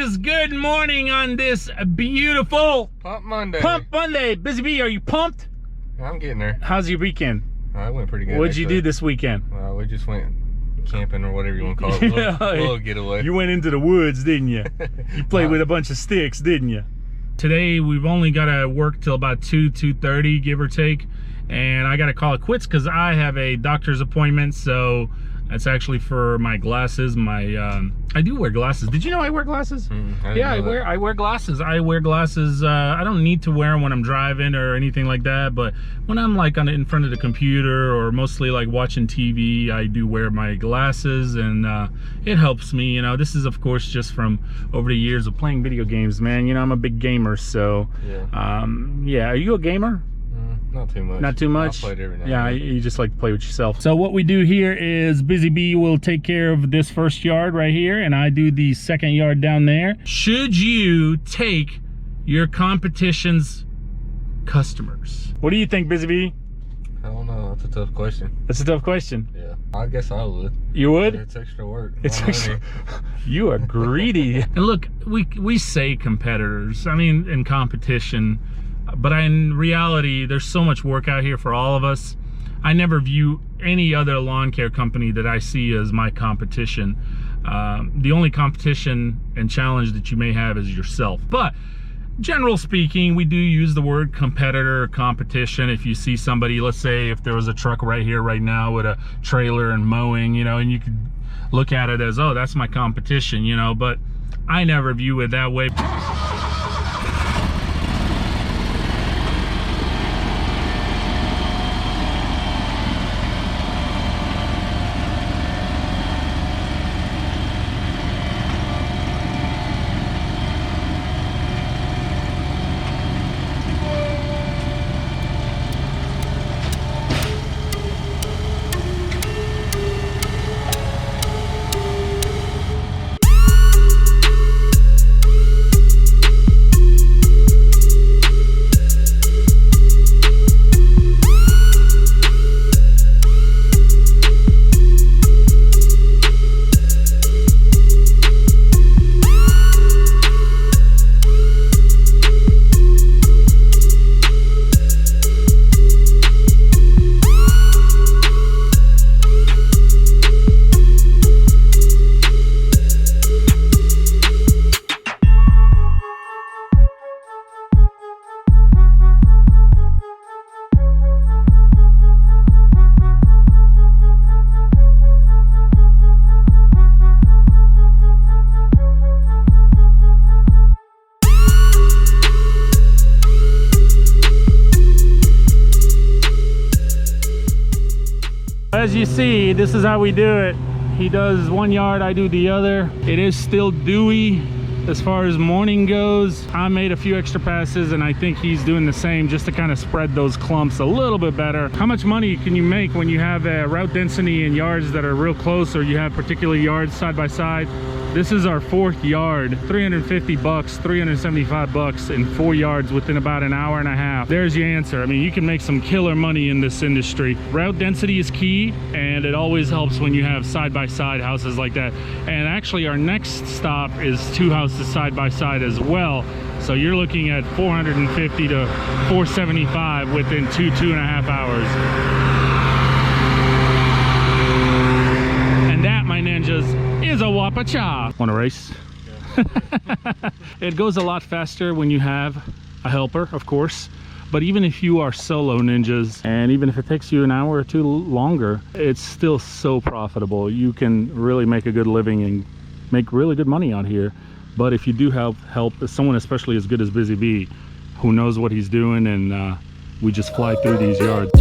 ninjas, good morning on this beautiful Pump Monday. Pump Monday. Busy Bee, are you pumped? I'm getting there. How's your weekend? I went pretty good. What'd you do this weekend? We just went camping or whatever you want to call it. Little getaway. You went into the woods, didn't you? You played with a bunch of sticks, didn't you? Today we've only got to work till about 2:30, give or take, and I got to call it quits because I have a doctor's appointment. So that's actually for my glasses. I do wear glasses. Did you know I wear glasses? I wear glasses. I wear glasses. I don't need to wear them when I'm driving or anything like that, but when I'm like in front of the computer or mostly like watching TV, I do wear my glasses, and it helps me. You know, this is of course just from over the years of playing video games, man. You know, I'm a big gamer, so yeah. Are you a gamer? Not too much. Not too much? I play it every now and then. You just like to play with yourself. So what we do here is Busy Bee will take care of this first yard right here, and I do the second yard down there. Should you take your competition's customers? What do you think, Busy Bee? I don't know. That's a tough question. That's a tough question. Yeah. I guess I would. You would? It's extra work. It's extra. You are greedy. And look, we say competitors. I mean, in competition. But in reality, there's so much work out here for all of us. I never view any other lawn care company that I see as my competition. The only competition and challenge that you may have is yourself. But general speaking, we do use the word competitor or competition. If you see somebody, let's say if there was a truck right here right now with a trailer and mowing, you know, and you could look at it as, oh, that's my competition, you know, but I never view it that way. As you see, this is how we do it. He does one yard, I do the other. It is still dewy as far as morning goes. I made a few extra passes, and I think he's doing the same just to kind of spread those clumps a little bit better. How much money can you make when you have a route density in yards that are real close, or you have particular yards side by side? This is our fourth yard, 350 bucks, 375 bucks in 4 yards within about an hour and a half. There's your answer. I mean, you can make some killer money in this industry. Route density is key, and it always helps when you have side-by-side houses like that. And actually, our next stop is 2 houses side-by-side as well. So you're looking at 450 to 475 within 2.5 hours. And that, my ninjas, is a wapacha. Want to race? Yeah. It goes a lot faster when you have a helper, of course, but even if you are solo ninjas, and even if it takes you an hour or two longer, it's still so profitable. You can really make a good living and make really good money out here. But if you do have help, someone especially as good as Busy Bee, who knows what he's doing, and we just fly through these yards.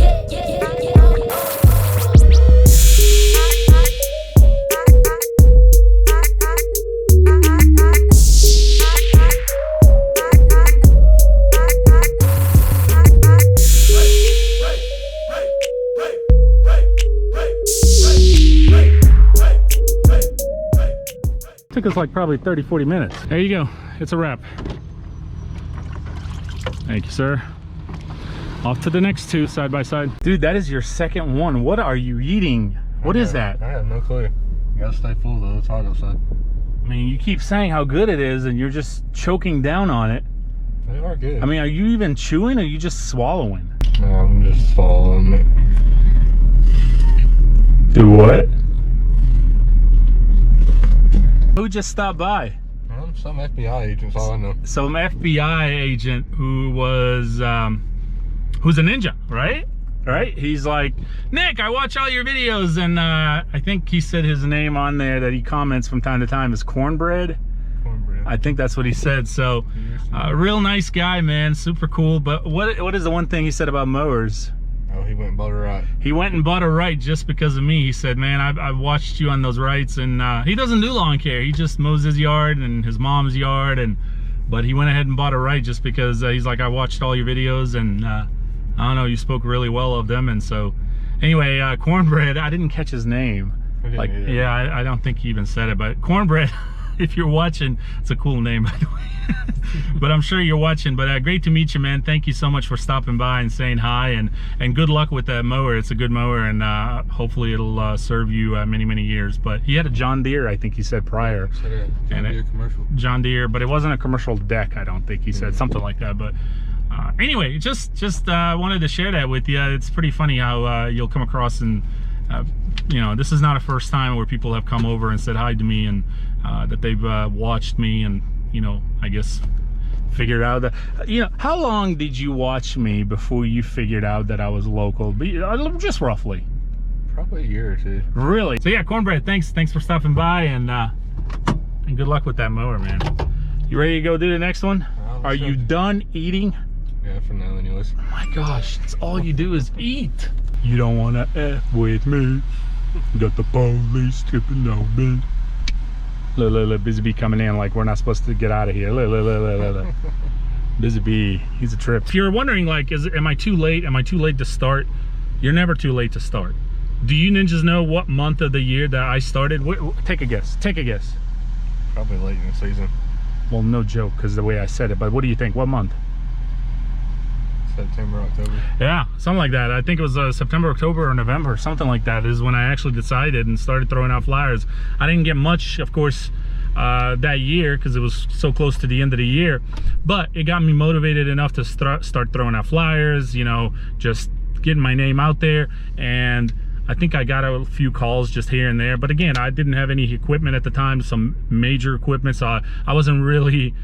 Took us like probably 30-40 minutes. There you go. It's a wrap. Thank you, sir. Off to the next 2 side by side. Dude, that is your second one. What are you eating? What is that? I have no clue. You gotta stay full though, it's hot outside. I mean, you keep saying how good it is, and you're just choking down on it. They are good. I mean, are you even chewing, or are you just swallowing? No, I'm just swallowing it. Do what? Who just stopped by? Some FBI agents, all I know. Some FBI agent who was, who's a ninja, right? Right? He's like, Nick, I watch all your videos, and I think he said his name on there that he comments from time to time is Cornbread. Cornbread. I think that's what he said. So, real nice guy, man, super cool. But what is the one thing he said about mowers? Oh, he went and bought a right. He went and bought a right just because of me. He said, man, I've watched you on those rights, and he doesn't do lawn care. He just mows his yard and his mom's yard, but he went ahead and bought a right just because he's like, I watched all your videos, and I don't know, you spoke really well of them. And so anyway, Cornbread, I didn't catch his name. Like, yeah, I don't think he even said it, but Cornbread, if you're watching, it's a cool name, by the way. But I'm sure you're watching. But great to meet you, man. Thank you so much for stopping by and saying hi, and good luck with that mower. It's a good mower, and hopefully it'll serve you many years. But he had a John Deere, I think he said prior. John Deere commercial. John Deere, but it wasn't a commercial deck, I don't think he said. Something like that. But anyway, just wanted to share that with you. It's pretty funny how you'll come across, and you know, this is not a first time where people have come over and said hi to me, and that they've watched me, and you know, I guess figured out that, you know, how long did you watch me before you figured out that I was local? Just roughly. Probably a year or two. Really? So yeah, Cornbread, thanks for stopping by, and good luck with that mower, man. You ready to go do the next one? Are you done eating? Yeah, for now anyways. Oh my gosh, it's all you do is eat. You don't wanna F with me. Got the police stripping on me. Look, Busy Bee coming in like we're not supposed to get out of here. Look. Busy Bee, he's a trip. If you're wondering, like, am I too late? Am I too late to start? You're never too late to start. Do you ninjas know what month of the year that I started? Take a guess. Take a guess. Probably late in the season. Well, no joke, because the way I said it. But what do you think? What month? September, October. Yeah, something like that. I think it was September, October, or November, something like that is when I actually decided and started throwing out flyers. I didn't get much, of course, that year because it was so close to the end of the year, but it got me motivated enough to start throwing out flyers, you know, just getting my name out there. And I think I got a few calls just here and there, but again, I didn't have any equipment at the time, some major equipment, so I wasn't really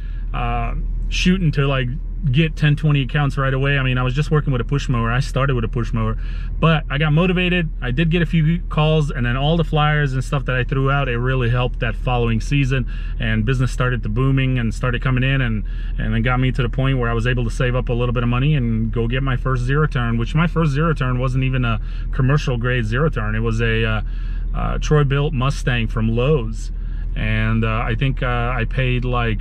shooting to like get 10-20 accounts right away. I mean, I was just working with a push mower. I started with a push mower, but I got motivated. I did get a few calls, and then all the flyers and stuff that I threw out, it really helped that following season, and business started to booming and started coming in, and it got me to the point where I was able to save up a little bit of money and go get my first zero turn, which my first zero turn wasn't even a commercial grade zero turn. It was a Troy built Mustang from Lowe's, and I think I paid like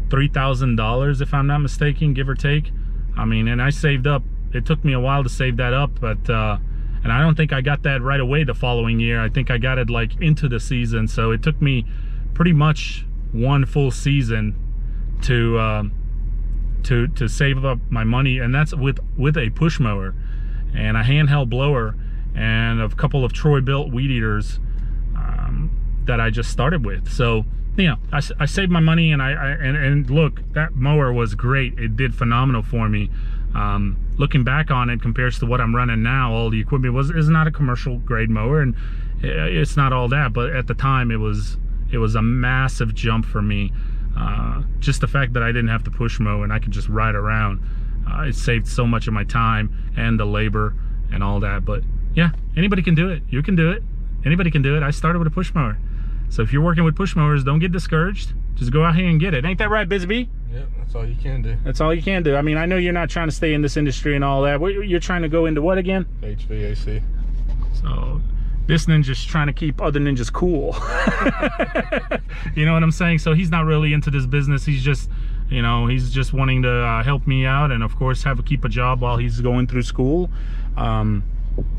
$3,000 if I'm not mistaken, give or take. I mean, and I saved up. It took me a while to save that up, but and I don't think I got that right away the following year. I think I got it like into the season, so it took me pretty much one full season to save up my money, and that's with a push mower and a handheld blower and a couple of Troy built weed eaters that I just started with. So you know, I saved my money, and look, that mower was great. It did phenomenal for me. Looking back on it, compared to what I'm running now, all the equipment is not a commercial grade mower, and it's not all that. But at the time, it was a massive jump for me. Just the fact that I didn't have to push mow and I could just ride around, it saved so much of my time and the labor and all that. But yeah, anybody can do it. You can do it. Anybody can do it. I started with a push mower. So if you're working with push mowers, don't get discouraged. Just go out here and get it. Ain't that right, Busy Bee? Yeah, that's all you can do. That's all you can do. I mean, I know you're not trying to stay in this industry and all that. You're trying to go into what again? HVAC. So this ninja's trying to keep other ninjas cool. You know what I'm saying? So he's not really into this business. He's just, you know, he's just wanting to help me out, and of course keep a job while he's going through school. And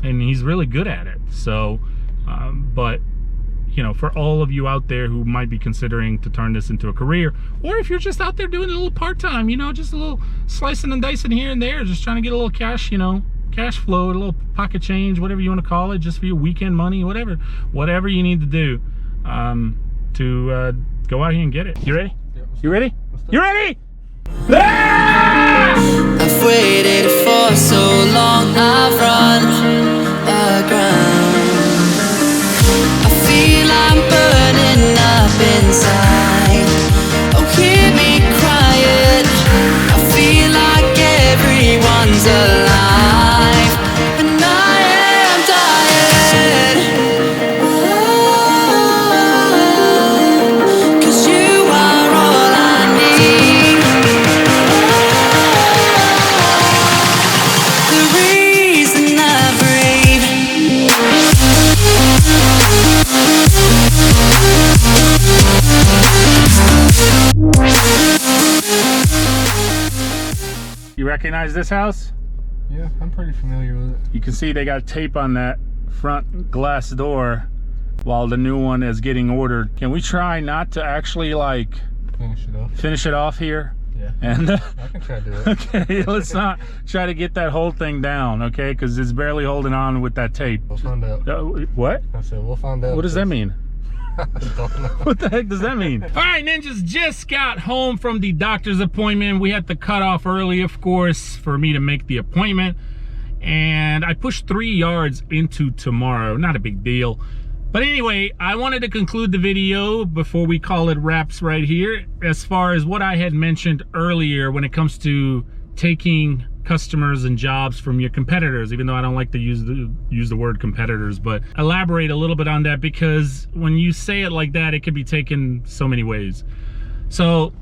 he's really good at it. So, but you know, for all of you out there who might be considering to turn this into a career, or if you're just out there doing a little part-time, you know, just a little slicing and dicing here and there, just trying to get a little cash, you know, cash flow, a little pocket change, whatever you want to call it, just for your weekend money, whatever you need to do. to go out here and get it. You ready? Yeah, You ready? You ready? I've waited for so long, I've run aground. I feel I'm burning up inside. Oh, hear me crying. I feel like everyone's alive, and I am dying. Oh, 'cause you are all I need. The reason I breathe. You recognize this house? Yeah, I'm pretty familiar with it. You can see they got tape on that front glass door while the new one is getting ordered. Can we try not to actually like Finish it off. here? Yeah. And I can try to do it. okay, let's not try to get that whole thing down, okay? Because it's barely holding on with that tape. We'll find out. What? I said we'll find out. What does that mean? I don't know. What the heck does that mean? All right, ninjas, just got home from the doctor's appointment. We had to cut off early, of course, for me to make the appointment. And I pushed 3 yards into tomorrow. Not a big deal. But anyway, I wanted to conclude the video before we call it wraps right here, as far as what I had mentioned earlier when it comes to taking customers and jobs from your competitors, even though I don't like to use the word competitors, but elaborate a little bit on that, because when you say it like that, it could be taken so many ways. So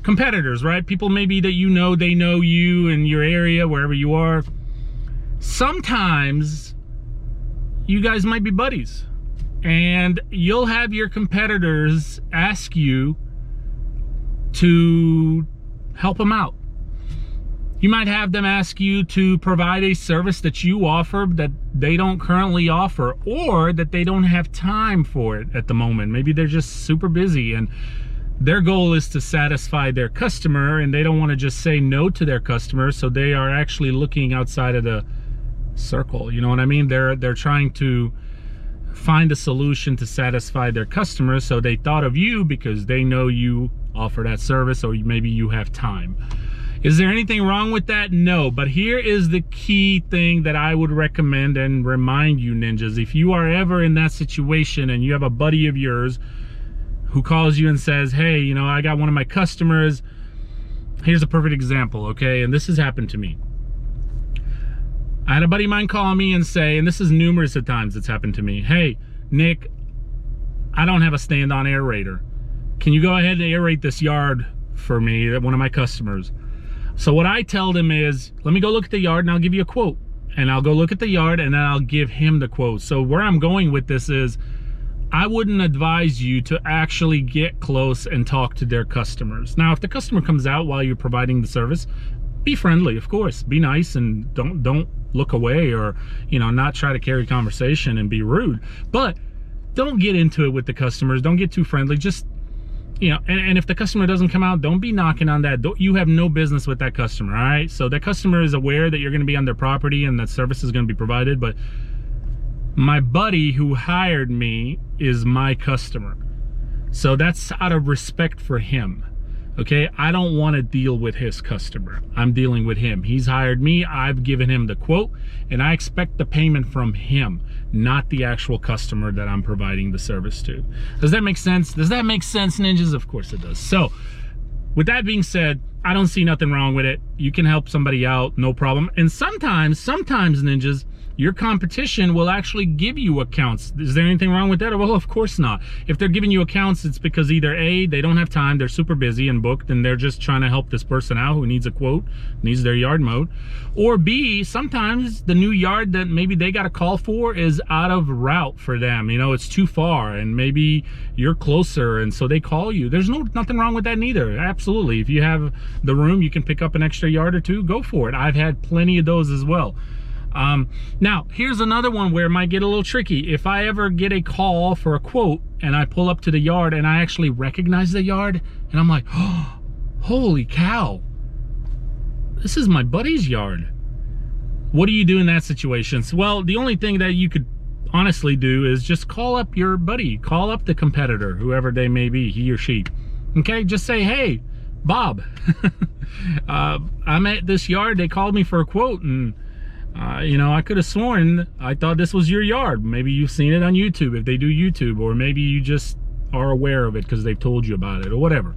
competitors, right? People maybe that you know, they know you in your area, wherever you are. Sometimes you guys might be buddies, and you'll have your competitors ask you to help them out. You might have them ask you to provide a service that you offer that they don't currently offer, or that they don't have time for it at the moment. Maybe they're just super busy and their goal is to satisfy their customer, and they don't want to just say no to their customer, so they are actually looking outside of the circle. You know what I mean? They're trying to find a solution to satisfy their customers, so they thought of you because they know you offer that service, or maybe you have time. Is there anything wrong with that? No, but here is the key thing that I would recommend and remind you, ninjas. If you are ever in that situation and you have a buddy of yours who calls you and says, hey, you know, I got one of my customers. Here's a perfect example, okay? And this has happened to me. I had a buddy of mine call me and say, and this is numerous of times it's happened to me, hey, Nick, I don't have a stand-on aerator. Can you go ahead and aerate this yard for me, one of my customers? So what I tell them is, let me go look at the yard and I'll give you a quote. And I'll go look at the yard and then I'll give him the quote. So where I'm going with this is, I wouldn't advise you to actually get close and talk to their customers. Now, if the customer comes out while you're providing the service, be friendly, of course. Be nice and don't look away, or, you know, not try to carry conversation and be rude. But don't get into it with the customers. Don't get too friendly. Just, you know, and if the customer doesn't come out, don't be knocking on that. You have no business with that customer, all right? So that customer is aware that you're going to be on their property and that service is going to be provided, but my buddy who hired me is my customer. So that's out of respect for him, okay? I don't want to deal with his customer. I'm dealing with him. He's hired me. I've given him the quote, and I expect the payment from him, not the actual customer that I'm providing the service to. Does that make sense? Does that make sense, ninjas? Of course it does. So with that being said, I don't see nothing wrong with it. You can help somebody out, no problem. And sometimes ninjas, your competition will actually give you accounts. Is there anything wrong with that? Well, of course not. If they're giving you accounts, it's because either A, they don't have time, they're super busy and booked, and they're just trying to help this person out who needs a quote, needs their yard mowed. Or B, sometimes the new yard that maybe they got a call for is out of route for them. You know, it's too far, and maybe you're closer, and so they call you. There's nothing wrong with that neither. Absolutely. If you have the room, you can pick up an extra yard or two, go for it. I've had plenty of those as well. Now, here's another one where it might get a little tricky. If I ever get a call for a quote and I pull up to the yard and I actually recognize the yard and I'm like, oh, holy cow, this is my buddy's yard. What do you do in that situation? Well, the only thing that you could honestly do is just call up your buddy, call up the competitor, whoever they may be, he or she. Okay, just say, hey, Bob, I'm at this yard, they called me for a quote, and you know, I could have sworn I thought this was your yard. Maybe you've seen it on YouTube if they do YouTube, or maybe you just are aware of it because they've told you about it or whatever.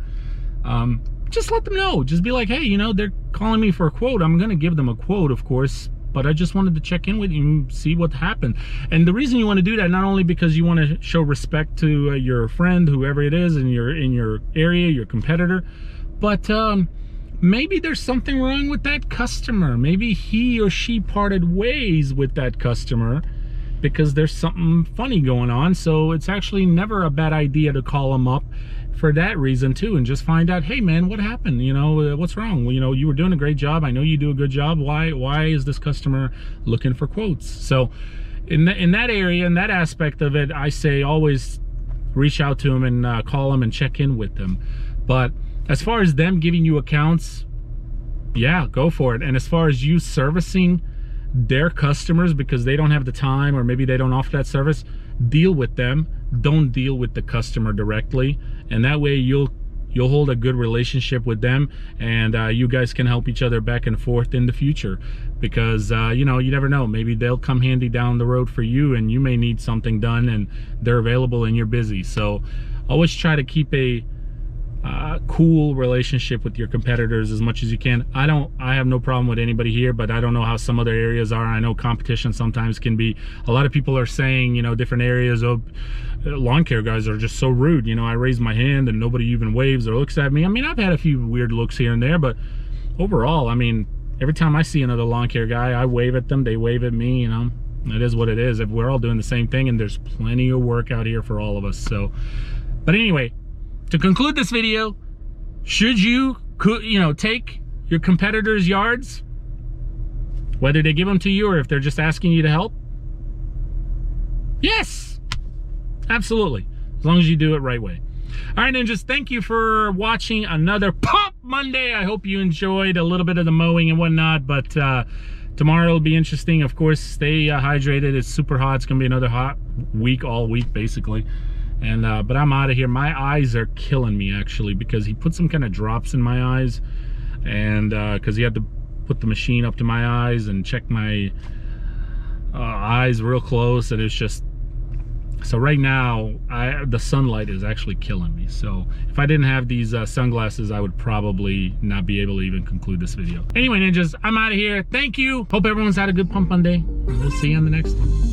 Just let them know. Just be like, hey, you know, they're calling me for a quote. I'm going to give them a quote, of course, but I just wanted to check in with you and see what happened. And the reason you want to do that, not only because you want to show respect to your friend, whoever it is in your area, your competitor, but maybe there's something wrong with that customer. Maybe he or she parted ways with that customer because there's something funny going on. So it's actually never a bad idea to call them up for that reason too, and just find out, hey man, what happened? You know, what's wrong? Well, you know, you were doing a great job. I know you do a good job. Why is this customer looking for quotes? So in that area, in that aspect of it, I say always reach out to them and call them and check in with them. But as far as them giving you accounts, yeah, go for it. And as far as you servicing their customers because they don't have the time, or maybe they don't offer that service, deal with them. Don't deal with the customer directly, and that way you'll hold a good relationship with them, and you guys can help each other back and forth in the future, because you know, you never know, maybe they'll come handy down the road for you, and you may need something done and they're available and you're busy. So always try to keep a cool relationship with your competitors as much as you can. I have no problem with anybody here, but I don't know how some other areas are. I know competition sometimes can be, a lot of people are saying, you know, different areas of lawn care guys are just so rude. You know, I raise my hand and nobody even waves or looks at me. I mean, I've had a few weird looks here and there, but overall, I mean, every time I see another lawn care guy, I wave at them, they wave at me. You know, it is what it is. If we're all doing the same thing, and there's plenty of work out here for all of us. So, but anyway, to conclude this video, should you know, take your competitors' yards, whether they give them to you or if they're just asking you to help? Yes, absolutely, as long as you do it right way. All right, ninjas, thank you for watching another Pump Monday. I hope you enjoyed a little bit of the mowing and whatnot, but tomorrow will be interesting. Of course, stay hydrated. It's super hot. It's gonna be another hot week, all week basically. And but I'm out of here. My eyes are killing me actually, because he put some kind of drops in my eyes, and because he had to put the machine up to my eyes and check my eyes real close, and it's just, so right now the sunlight is actually killing me. So if I didn't have these sunglasses, I would probably not be able to even conclude this video. Anyway, ninjas, I'm out of here. Thank you. Hope everyone's had a good Pump Monday. We'll see you on the next one.